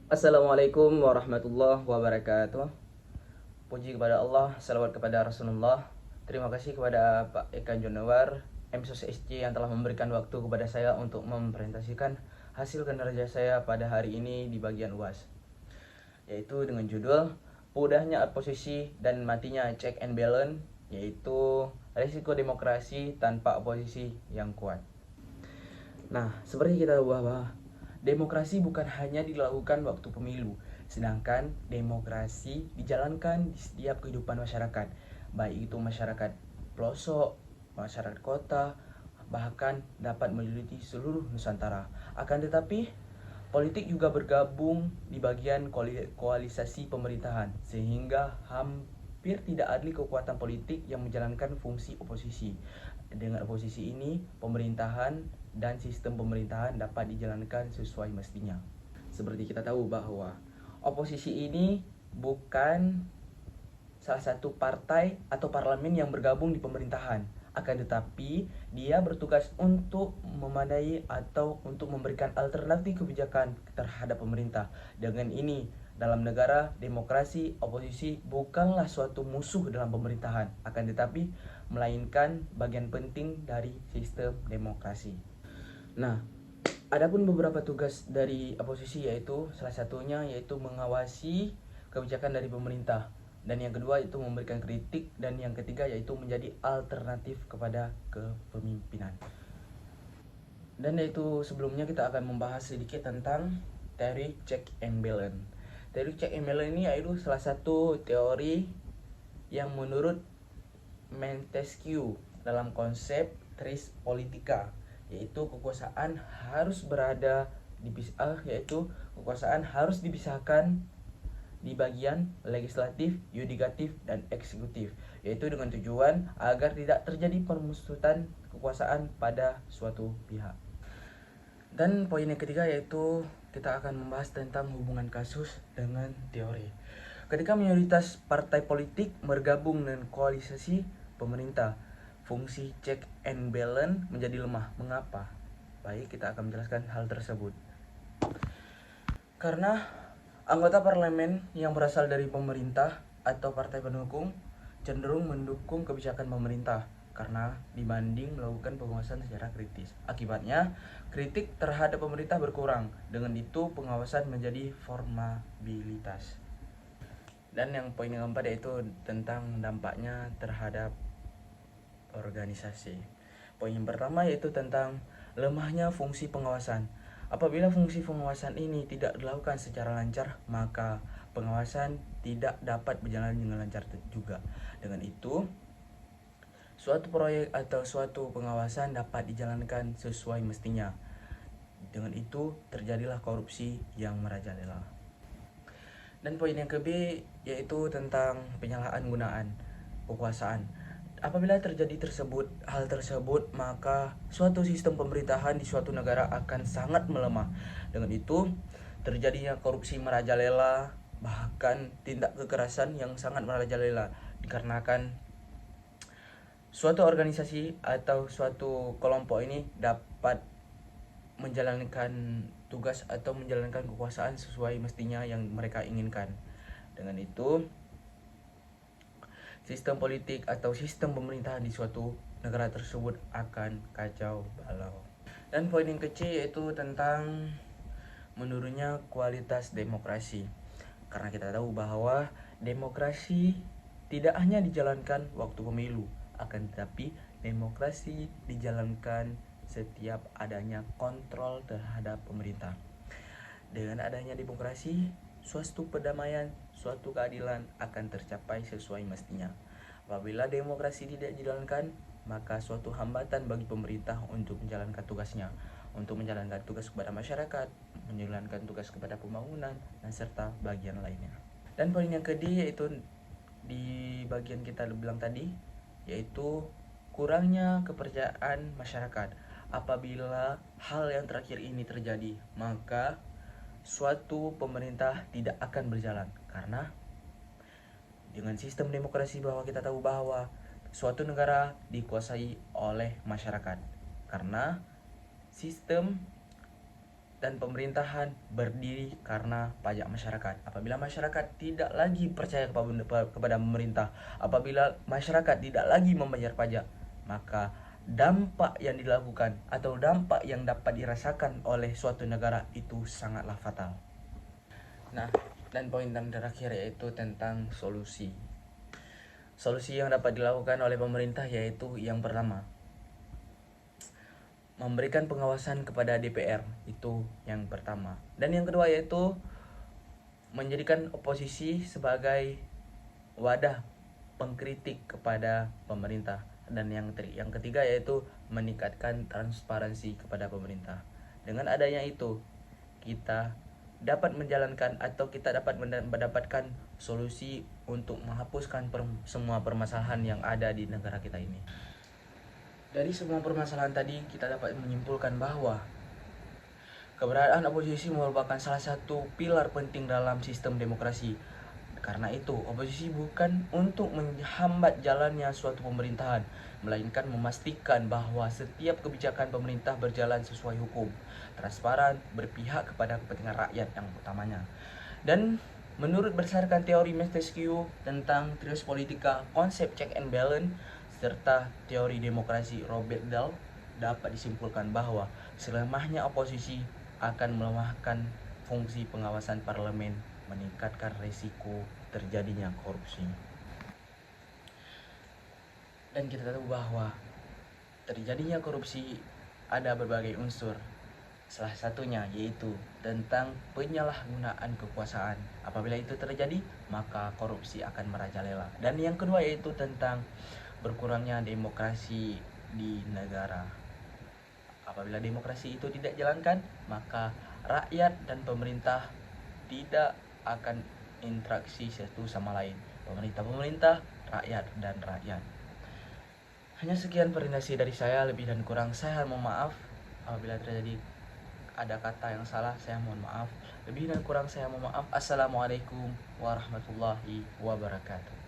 Assalamualaikum warahmatullahi wabarakatuh. Puji kepada Allah, salawat kepada Rasulullah. Terima kasih kepada Pak Eka Jonawar, MSOS SC yang telah memberikan waktu kepada saya untuk mempresentasikan hasil kinerja saya pada hari ini di bagian UAS, yaitu dengan judul Pudahnya oposisi dan matinya check and balance, yaitu resiko demokrasi tanpa oposisi yang kuat. Nah, seperti kita tahu bahwa demokrasi bukan hanya dilakukan waktu pemilu, sedangkan demokrasi dijalankan di setiap kehidupan masyarakat, baik itu masyarakat pelosok, masyarakat kota, bahkan dapat meliputi seluruh Nusantara. Akan tetapi, politik juga bergabung di bagian koalisasi pemerintahan, sehingga hampir tidak adil kekuatan politik yang menjalankan fungsi oposisi. Dengan oposisi ini, pemerintahan dan sistem pemerintahan dapat dijalankan sesuai mestinya. Seperti kita tahu bahwa oposisi ini bukan salah satu partai atau parlemen yang bergabung di pemerintahan, akan tetapi dia bertugas untuk memadai atau untuk memberikan alternatif kebijakan terhadap pemerintah. Dengan ini, dalam negara demokrasi, oposisi bukanlah suatu musuh dalam pemerintahan, akan tetapi melainkan bagian penting dari sistem demokrasi. Nah, adapun beberapa tugas dari oposisi yaitu salah satunya yaitu mengawasi kebijakan dari pemerintah, dan yang kedua itu memberikan kritik, dan yang ketiga yaitu menjadi alternatif kepada kepemimpinan. Dan yaitu sebelumnya kita akan membahas sedikit tentang teori check and balance. Teori check and balance ini yaitu salah satu teori yang menurut Montesquieu dalam konsep Res Politica, yaitu kekuasaan harus berada yaitu kekuasaan harus dipisahkan di bagian legislatif, yudikatif, dan eksekutif, yaitu dengan tujuan agar tidak terjadi permusuhan kekuasaan pada suatu pihak. Dan poin yang ketiga yaitu kita akan membahas tentang hubungan kasus dengan teori. Ketika mayoritas partai politik bergabung dengan koalisasi pemerintah, fungsi check and balance menjadi lemah. Mengapa? Baik, kita akan menjelaskan hal tersebut. Karena anggota parlemen yang berasal dari pemerintah atau partai pendukung cenderung mendukung kebijakan pemerintah karena dibanding melakukan pengawasan secara kritis. Akibatnya, kritik terhadap pemerintah berkurang. Dengan itu, pengawasan menjadi formalitas. Dan yang poin yang keempat yaitu tentang dampaknya terhadap organisasi. Poin yang pertama yaitu tentang lemahnya fungsi pengawasan. Apabila fungsi pengawasan ini tidak dilakukan secara lancar, maka pengawasan tidak dapat berjalan dengan lancar juga. Dengan itu, suatu proyek atau suatu pengawasan dapat dijalankan sesuai mestinya. Dengan itu, terjadilah korupsi yang merajalela. Dan poin yang ke-B yaitu tentang penyalahgunaan kekuasaan. Apabila terjadi hal tersebut, maka suatu sistem pemerintahan di suatu negara akan sangat melemah. Dengan itu, terjadinya korupsi merajalela, bahkan tindak kekerasan yang sangat merajalela dikarenakan suatu organisasi atau suatu kelompok ini dapat menjalankan tugas atau menjalankan kekuasaan sesuai mestinya yang mereka inginkan. Dengan itu, sistem politik atau sistem pemerintahan di suatu negara tersebut akan kacau balau. Dan poin yang kecil yaitu tentang menurunnya kualitas demokrasi. Karena kita tahu bahwa demokrasi tidak hanya dijalankan waktu pemilu, akan tetapi demokrasi dijalankan setiap adanya kontrol terhadap pemerintah. Dengan adanya demokrasi, suatu perdamaian, suatu keadilan akan tercapai sesuai mestinya. Apabila demokrasi tidak dijalankan, maka suatu hambatan bagi pemerintah untuk menjalankan tugasnya, untuk menjalankan tugas kepada masyarakat, menjalankan tugas kepada pembangunan, dan serta bagian lainnya. Dan poin yang kedua yaitu di bagian kita bilang tadi, yaitu kurangnya kepercayaan masyarakat. Apabila hal yang terakhir ini terjadi, maka suatu pemerintah tidak akan berjalan. Karena dengan sistem demokrasi bahwa kita tahu bahwa suatu negara dikuasai oleh masyarakat. Karena sistem dan pemerintahan berdiri karena pajak masyarakat. Apabila masyarakat tidak lagi percaya kepada pemerintah, apabila masyarakat tidak lagi membayar pajak, maka dampak yang dilakukan atau dampak yang dapat dirasakan oleh suatu negara itu sangatlah fatal. Nah, dan poin yang terakhir yaitu tentang solusi. Solusi yang dapat dilakukan oleh pemerintah yaitu yang pertama, memberikan pengawasan kepada DPR, itu yang pertama. Dan yang kedua yaitu menjadikan oposisi sebagai wadah pengkritik kepada pemerintah. Dan yang ketiga yaitu meningkatkan transparansi kepada pemerintah. Dengan adanya itu, kita dapat menjalankan atau kita dapat mendapatkan solusi untuk menghapuskan semua permasalahan yang ada di negara kita ini. Dari semua permasalahan tadi, kita dapat menyimpulkan bahwa keberadaan oposisi merupakan salah satu pilar penting dalam sistem demokrasi. Karena itu, oposisi bukan untuk menghambat jalannya suatu pemerintahan, melainkan memastikan bahwa setiap kebijakan pemerintah berjalan sesuai hukum, transparan, berpihak kepada kepentingan rakyat yang utamanya. Dan menurut berdasarkan teori Montesquieu tentang trias politika, konsep check and balance, serta teori demokrasi Robert Dahl, dapat disimpulkan bahwa selemahnya oposisi akan melemahkan fungsi pengawasan parlemen, meningkatkan risiko terjadinya korupsi. Dan kita tahu bahwa terjadinya korupsi ada berbagai unsur. Salah satunya yaitu tentang penyalahgunaan kekuasaan. Apabila itu terjadi, maka korupsi akan merajalela. Dan yang kedua yaitu tentang berkurangnya demokrasi di negara. Apabila demokrasi itu tidak dijalankan, maka rakyat dan pemerintah tidak akan interaksi satu sama lain. Pemerintah, rakyat, dan rakyat. Hanya sekian presentasi dari saya, lebih dan kurang saya mohon maaf. Apabila terjadi ada kata yang salah, saya mohon maaf. Lebih dan kurang saya mohon maaf. Assalamualaikum warahmatullahi wabarakatuh.